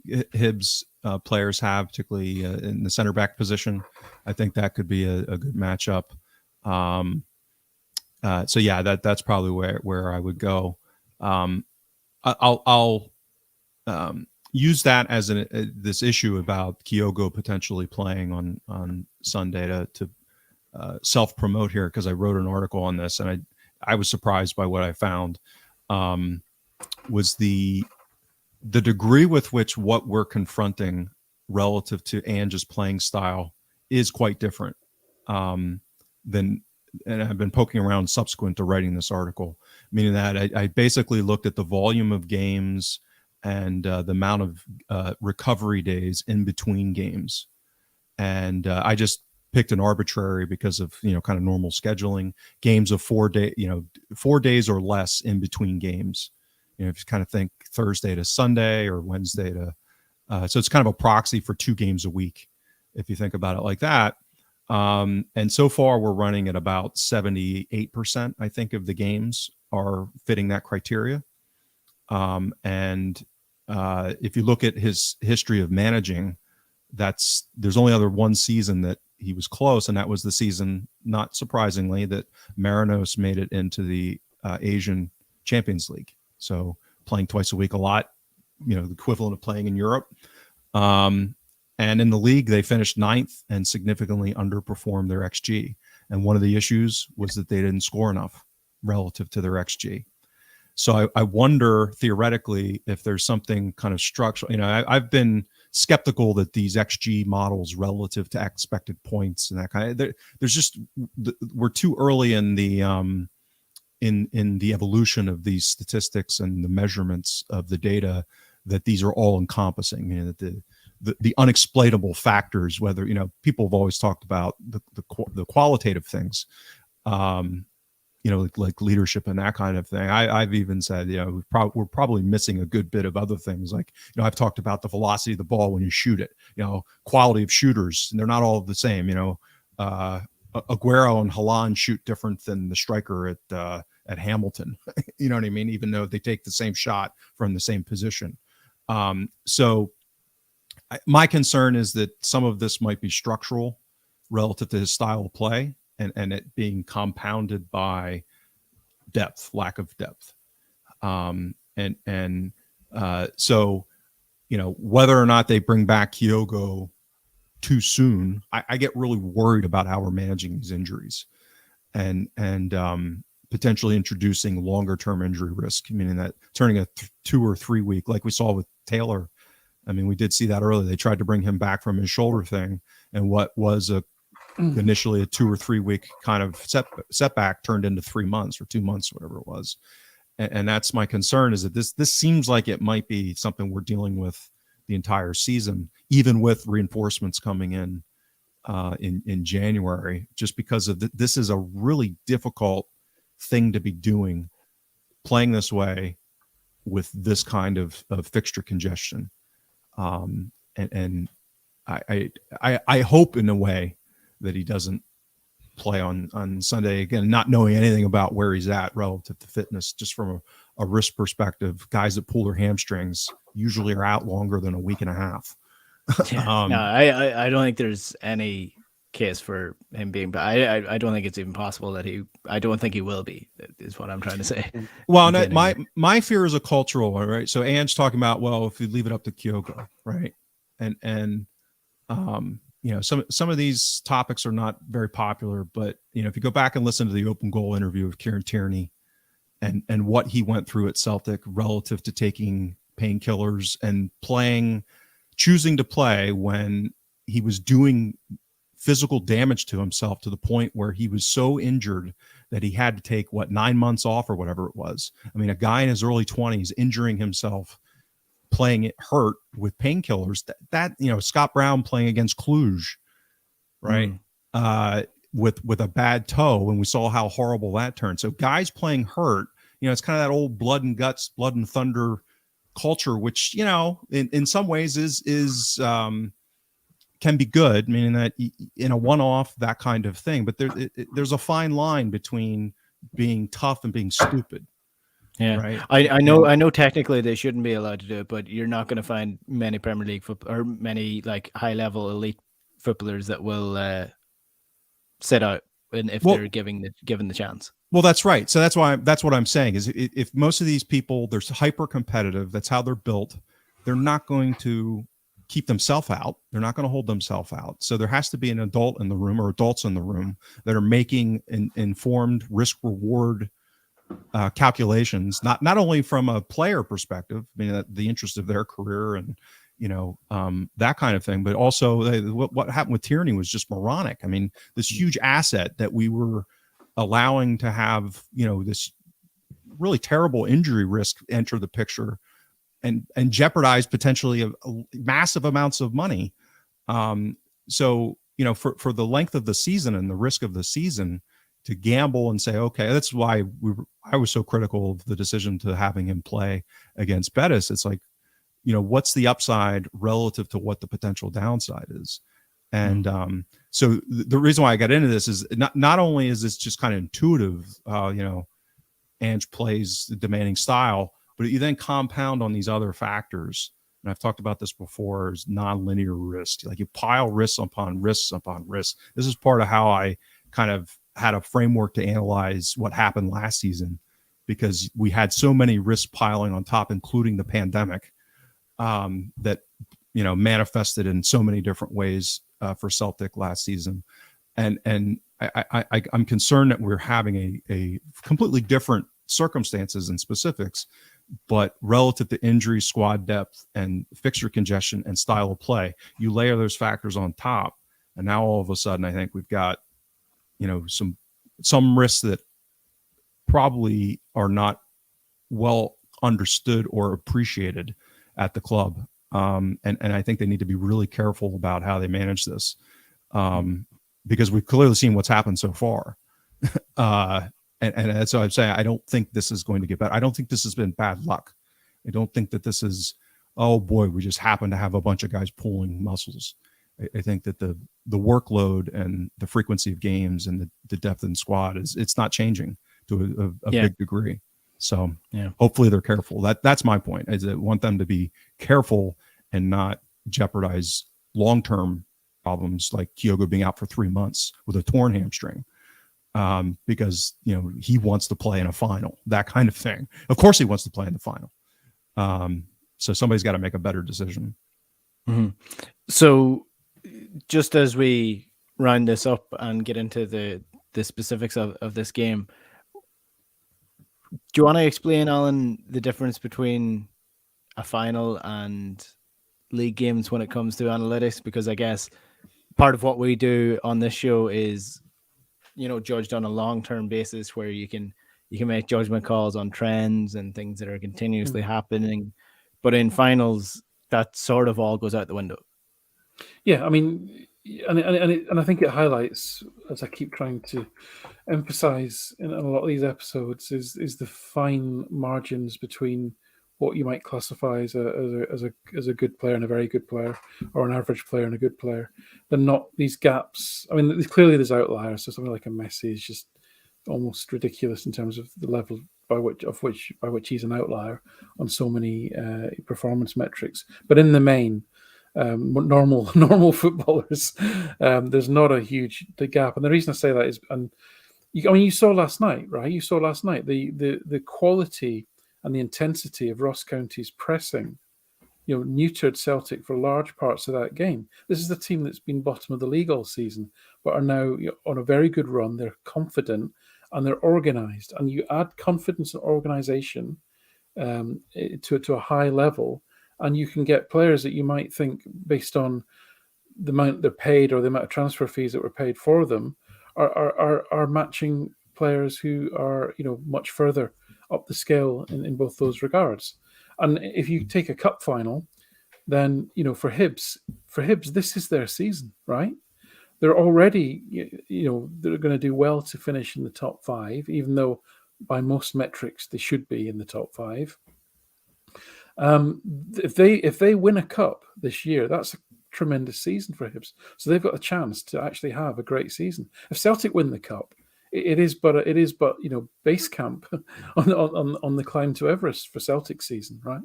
Hibs players have, particularly in the center back position. I think that could be a good matchup. So yeah, that's probably where I would go. I'll use that as this issue about Kyogo potentially playing on Sunday to self-promote here, because I wrote an article on this, and I was surprised by what I found. Was the degree with which what we're confronting relative to Ange's playing style is quite different than, and I've been poking around subsequent to writing this article, meaning that I basically looked at the volume of games and the amount of recovery days in between games. And I just picked an arbitrary, because of, kind of normal scheduling, games of 4 days or less in between games. If you kind of think Thursday to Sunday or Wednesday to, so it's kind of a proxy for 2 games a week, if you think about it like that. And so far we're running at about 78%, I think, of the games are fitting that criteria. And if you look at his history of managing, there's only other one season that he was close, and that was the season, not surprisingly, that Marinos made it into the Asian Champions League. So playing twice a week a lot, the equivalent of playing in Europe. And in the league, they finished 9th and significantly underperformed their XG. And one of the issues was that they didn't score enough relative to their XG. So I wonder, theoretically, if there's something kind of structural. I've been skeptical that these XG models relative to expected points and that kind of, we're too early in the in the evolution of these statistics and the measurements of the data, that these are all encompassing. That the unexplainable factors, whether people have always talked about the qualitative things, like leadership and that kind of thing. I've even said, we're probably missing a good bit of other things. Like, I've talked about the velocity of the ball when you shoot it, quality of shooters, and they're not all the same. Aguero and Haaland shoot different than the striker at Hamilton. You know what I mean? Even though they take the same shot from the same position. So my concern is that some of this might be structural relative to his style of play, and it being compounded by lack of depth. So, whether or not they bring back Kyogo too soon, I get really worried about how we're managing these injuries and potentially introducing longer term injury risk, meaning that turning a 2 or 3 week, like we saw with Taylor. I mean, we did see that earlier. They tried to bring him back from his shoulder thing, and what was initially a 2 or 3 week kind of setback turned into 3 months or 2 months, whatever it was. And that's my concern, is that this seems like it might be something we're dealing with the entire season, even with reinforcements coming in in January, just because of this is a really difficult thing to be doing, playing this way with this kind of fixture congestion. And I hope in a way that he doesn't play on Sunday, again, not knowing anything about where he's at relative to fitness, just from a risk perspective. Guys that pull their hamstrings usually are out longer than a week and a half. Yeah. No, I don't think there's any case for him being, but I don't think it's even possible that I don't think he will be, is what I'm trying to say. Well, no, my fear is a cultural one, right? So Anne's talking about, well, if you leave it up to Kyogo, right? And you know, some of these topics are not very popular, but you know, if you go back and listen to the open goal interview of Kieran Tierney and what he went through at Celtic relative to taking painkillers and choosing to play when he was doing physical damage to himself to the point where he was so injured that he had to take 9 months off or whatever it was. I mean, a guy in his early 20s injuring himself, playing it hurt with painkillers, that you know, Scott Brown playing against Cluj, right? With a bad toe, and we saw how horrible that turned. So guys playing hurt, you know, it's kind of that old blood and guts, blood and thunder culture, which, you know, in some ways is can be good, meaning that in a one-off, that kind of thing. But there's a fine line between being tough and being stupid. Yeah, right. I know technically they shouldn't be allowed to do it, but you're not going to find many Premier League or many like high-level elite footballers that will sit out if they're given the chance. Well, that's right. So that's what I'm saying is if most of these people, they're hyper competitive, that's how they're built, they're not going to keep themselves out. They're not going to hold themselves out. So there has to be an adult in the room or adults in the room that are making informed risk reward calculations, not only from a player perspective, I mean, the interest of their career and, you know, that kind of thing, but also what happened with Tierney was just moronic. I mean, this huge asset that we were allowing to have, you know, this really terrible injury risk enter the picture and jeopardize potentially a massive amounts of money. So, you know, for the length of the season and the risk of the season, to gamble and say, okay, that's why I was so critical of the decision to having him play against Betis. It's like, you know, what's the upside relative to what the potential downside is? And so the reason why I got into this is not only is this just kind of intuitive, you know, Ange plays the demanding style, but you then compound on these other factors. And I've talked about this before, is nonlinear risk. Like you pile risks upon risks upon risks. This is part of how I kind of had a framework to analyze what happened last season, because we had so many risks piling on top, including the pandemic, that, you know, manifested in so many different ways for Celtic last season. And I'm concerned that we're having a completely different circumstances and specifics, but relative to injury, squad depth, and fixture congestion and style of play, you layer those factors on top, and now all of a sudden I think we've got, you know, some risks that probably are not well understood or appreciated at the club. And I think they need to be really careful about how they manage this, because we've clearly seen what's happened so far. And that's what I'm saying. I don't think this is going to get better. I don't think this has been bad luck. I don't think that this is, oh boy, we just happen to have a bunch of guys pulling muscles. I think that the workload and the frequency of games and the depth in squad it's not changing to a big degree. So hopefully they're careful. That's my point, is I want them to be careful and not jeopardize long-term problems like Kyogo being out for 3 months with a torn hamstring, because, you know, he wants to play in a final, that kind of thing. Of course he wants to play in the final. So somebody's got to make a better decision. Mm-hmm. So just as we round this up and get into the specifics of this game, do you want to explain, Alan, the difference between a final and league games when it comes to analytics? Because I guess part of what we do on this show is, you know, judged on a long-term basis, where you can make judgment calls on trends and things that are continuously happening. But in finals, that sort of all goes out the window. Yeah, I mean, and I think it highlights, as I keep trying to emphasize in a lot of these episodes, is the fine margins between what you might classify as a good player and a very good player, or an average player and a good player. They're not these gaps. I mean, clearly there's outliers. So something like a Messi is just almost ridiculous in terms of the level by which he's an outlier on so many performance metrics. But in the main, normal footballers, there's not a huge gap. And the reason I say that is, you saw last night, right? You saw last night the quality and the intensity of Ross County's pressing, neutered Celtic for large parts of that game. This is the team that's been bottom of the league all season, but are now on a very good run. They're confident and they're organised. And you add confidence and organisation to a high level, and you can get players that you might think, based on the amount they're paid or the amount of transfer fees that were paid for them, are matching players who are much further up the scale in both those regards. And if you take a cup final, then for Hibs, this is their season, right? They're already they're going to do well to finish in the top 5, even though by most metrics they should be in the top 5. If they win a cup this year, that's a tremendous season for Hibs. So they've got a chance to actually have a great season. If Celtic win the cup, it is but base camp on the climb to Everest for Celtic season, right?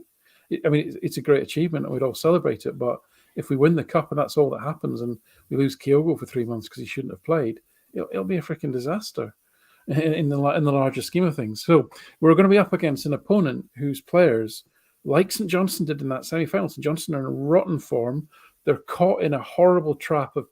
I mean, it's a great achievement and we'd all celebrate it. But if we win the cup and that's all that happens, and we lose Kyogo for 3 months because he shouldn't have played, it'll be a freaking disaster in the larger scheme of things. So we're going to be up against an opponent whose players, like St Johnstone did in that semi-final, St Johnstone are in rotten form. They're caught in a horrible trap of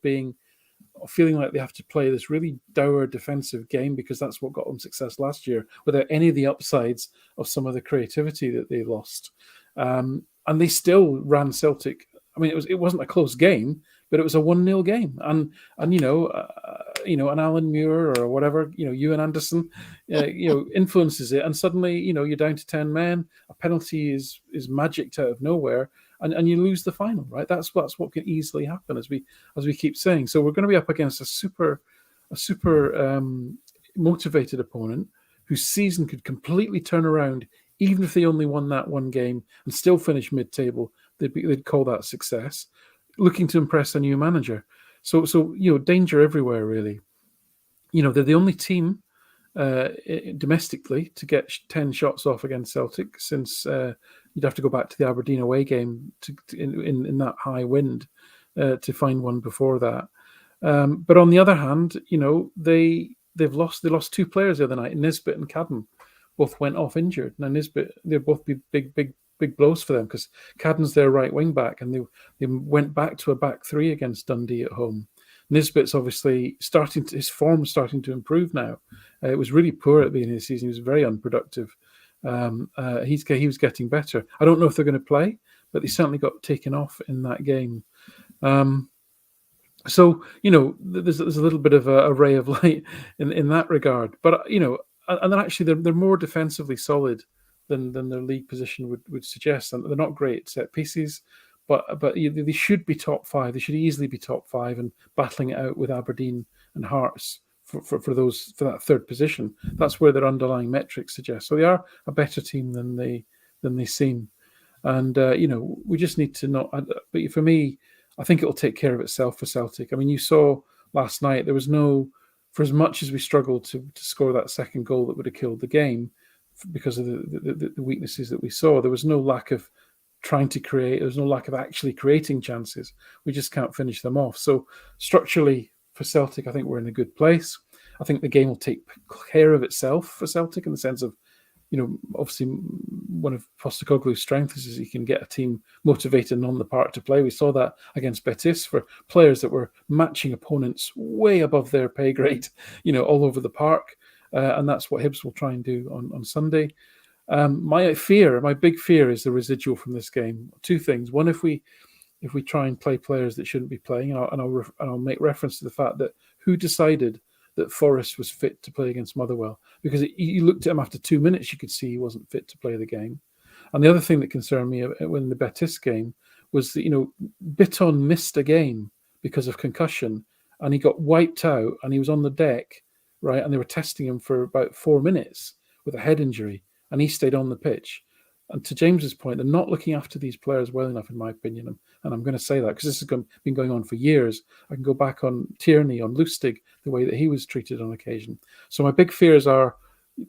feeling like they have to play this really dour defensive game because that's what got them success last year, without any of the upsides of some of the creativity that they lost. And they still ran Celtic. I mean, it wasn't a close game, but it was a 1-0 game. And an Alan Muir or whatever, Ewan Anderson, influences it, and suddenly, you're down to 10 men. A penalty is magicked out of nowhere, and you lose the final, right? That's what can easily happen, as we keep saying. So we're going to be up against a super motivated opponent whose season could completely turn around, even if they only won that one game and still finish mid-table. They'd call that success. Looking to impress a new manager. So danger everywhere, really. They're the only team domestically to get 10 shots off against Celtic since you'd have to go back to the Aberdeen away game in that high wind to find one before that. But on the other hand, they lost 2 players the other night. Nisbet and Cadden both went off injured. Now Nisbet, they'll both be big blows for them because Cadden's their right wing back, and they went back to a back 3 against Dundee at home. Nisbet's obviously his form starting to improve now. It was really poor at the beginning of the season. He was very unproductive. He was getting better. I don't know if they're going to play, but they certainly got taken off in that game. So there's a little bit of a ray of light in that regard. But and then actually they're more defensively solid than their league position would suggest. And they're not great at set pieces, but they should be top 5. They should easily be top 5 and battling it out with Aberdeen and Hearts for that third position. That's where their underlying metrics suggest. So they are a better team than they seem. And we just need to not. But for me, I think it'll take care of itself for Celtic. I mean, you saw last night there was no. For as much as we struggled to score that second goal that would have killed the game, because of the weaknesses that we saw, there was no lack of trying to create. There was no lack of actually creating chances. We just can't finish them off. So structurally, for Celtic, I think we're in a good place. I think the game will take care of itself for Celtic in the sense of, obviously one of Postecoglou's strengths is he can get a team motivated and on the park to play. We saw that against Betis for players that were matching opponents way above their pay grade, all over the park. And that's what Hibs will try and do on Sunday. My big fear is the residual from this game. 2 things. One, if we try and play players that shouldn't be playing, and I'll make reference to the fact that who decided that Forrest was fit to play against Motherwell? Because you looked at him after 2 minutes, you could see he wasn't fit to play the game. And the other thing that concerned me when the Betis game was that, Bitton missed a game because of concussion, and he got wiped out, and he was on the deck, right? And they were testing him for about 4 minutes with a head injury, and he stayed on the pitch. And to James's point, they're not looking after these players well enough, in my opinion. And I'm going to say that because this has been going on for years. I can go back on Tierney, on Lustig, the way that he was treated on occasion. So my big fears are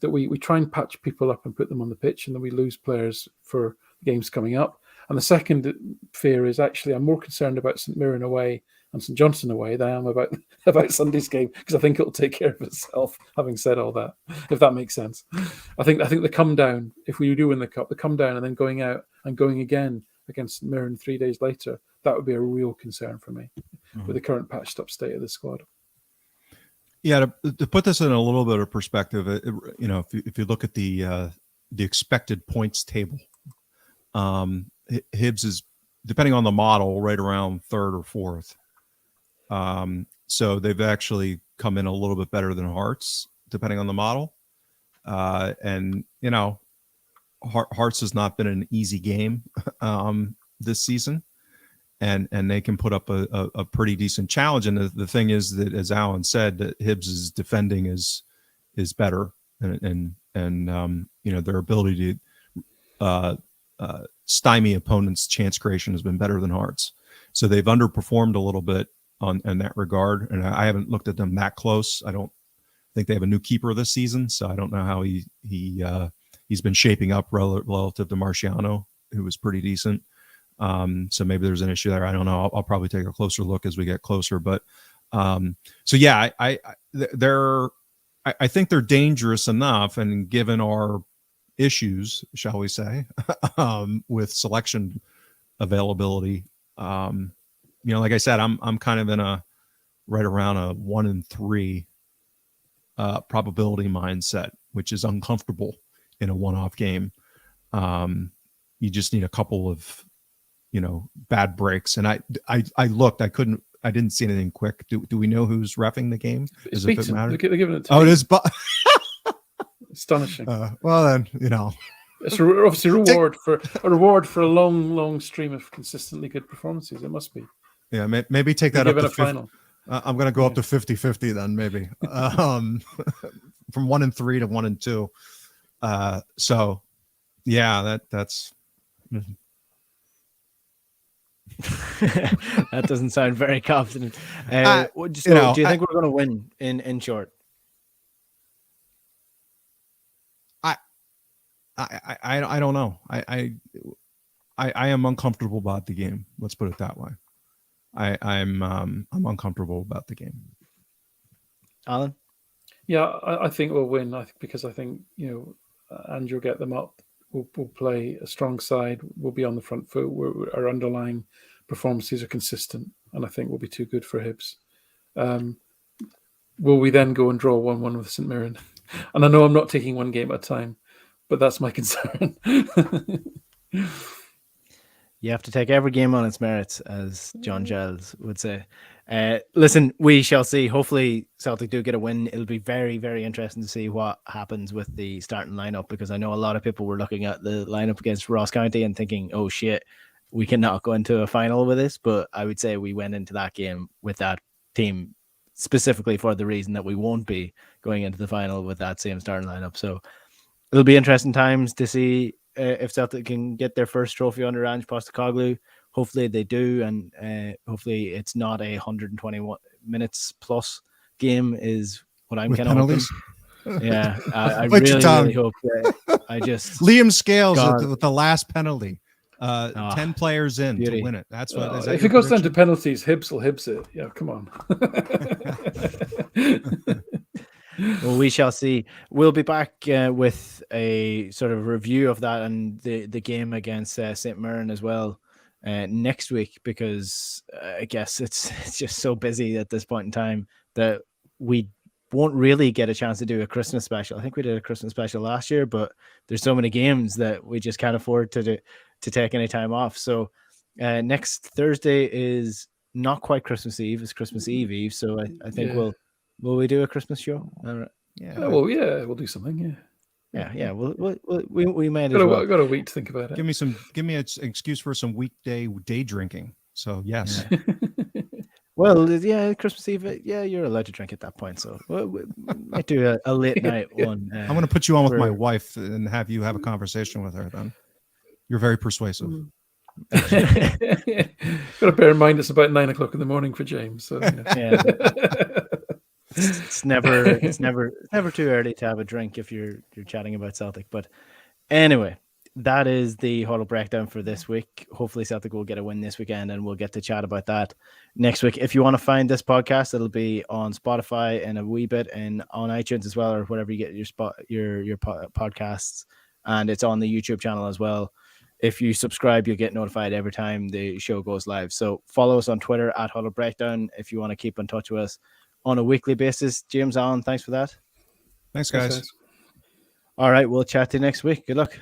that we try and patch people up and put them on the pitch, and then we lose players for games coming up. And the second fear is actually I'm more concerned about St Mirren away and St Johnstone away than I am about Sunday's game, because I think it'll take care of itself, having said all that, if that makes sense. I think the come down, if we do win the cup, the come down and then going out and going again against St Mirren 3 days later, that would be a real concern for me with the current patched up state of the squad. Yeah, to put this in a little bit of perspective, if you look at the expected points table, Hibs is, depending on the model, right around third or fourth. So they've actually come in a little bit better than Hearts, depending on the model. And Hearts has not been an easy game this season, and they can put up a pretty decent challenge. And the thing is that, as Alan said, that Hibs' defending is better, and their ability to stymie opponents' chance creation has been better than Hearts. So they've underperformed a little bit in that regard, and I haven't looked at them that close. I don't think they have a new keeper this season, so I don't know how he's been shaping up relative to Marciano, who was pretty decent. So maybe there's an issue there. I don't know. I'll probably take a closer look as we get closer. But so yeah, I think they're dangerous enough, and given our issues, shall we say, with selection availability, like I said, I'm kind of in right around a 1-3 probability mindset, which is uncomfortable in a one-off game. You just need a couple of bad breaks, and I looked, I didn't see anything quick. Do we know who's reffing the game? Does it matter? They're giving it to it is. Astonishing. Well, then it's obviously a reward for a long stream of consistently good performances. It must be. Yeah, maybe take that up to a final. I'm going to go up to 50-50 then, maybe from 1-3 to 1-2. So yeah, that's. That doesn't sound very confident. Do you think we're going to win in short? I don't know. I am uncomfortable about the game. Let's put it that way. I'm uncomfortable about the game. Alan? Yeah, I think we'll win. Because I think Andrew will get them up. We'll play a strong side. We'll be on the front foot. Our underlying performances are consistent, and I think we'll be too good for Hibs. Will we then go and draw 1-1 with St Mirren? And I know I'm not taking one game at a time, but that's my concern. You have to take every game on its merits, as John Giles would say. Listen, we shall see. Hopefully Celtic do get a win. It'll be very, very interesting to see what happens with the starting lineup, because I know a lot of people were looking at the lineup against Ross County and thinking, oh shit, we cannot go into a final with this. But I would say we went into that game with that team specifically for the reason that we won't be going into the final with that same starting lineup. So it'll be interesting times to see if Celtic can get their first trophy under Ange Postecoglou. Hopefully they do, and hopefully it's not a 121 minutes plus game is what I'm kind of hoping. Yeah, I really hope that I just Liam Scales with the last penalty. 10 players in beauty. To win it. That's what. If it goes down to penalties, Hibs will Hibs it. Yeah, come on. Well, we shall see. We'll be back with a sort of review of that and the game against St Mirren as well next week, because I guess it's just so busy at this point in time that we won't really get a chance to do a Christmas special. I think we did a Christmas special last year, but there's so many games that we just can't afford to take any time off. So next Thursday is not quite Christmas Eve; it's Christmas Eve. So I think will we do a Christmas show? We'll do something. Yeah. We might as well. Got a week to think about it. Give me an excuse for some weekday day drinking. So yes. Well, yeah, Christmas Eve. Yeah, you're allowed to drink at that point. So we might do a late night one. I'm going to put you on with my for- wife and have you have a conversation with her. Then you're very persuasive. Got to bear in mind it's about 9 o'clock in the morning for James. So, Yeah. It's never too early to have a drink if you're chatting about Celtic. But anyway, that is the Huddle Breakdown for this week. Hopefully Celtic will get a win this weekend, and we'll get to chat about that next week. If you want to find this podcast, it'll be on Spotify in a wee bit, and on iTunes as well, or wherever you get your podcasts, and it's on the YouTube channel as well. If you subscribe, you'll get notified every time the show goes live. So follow us on Twitter at Huddle Breakdown if you want to keep in touch with us on a weekly basis. James, Alan, thanks for that. Thanks, guys. All right, we'll chat to you next week. Good luck.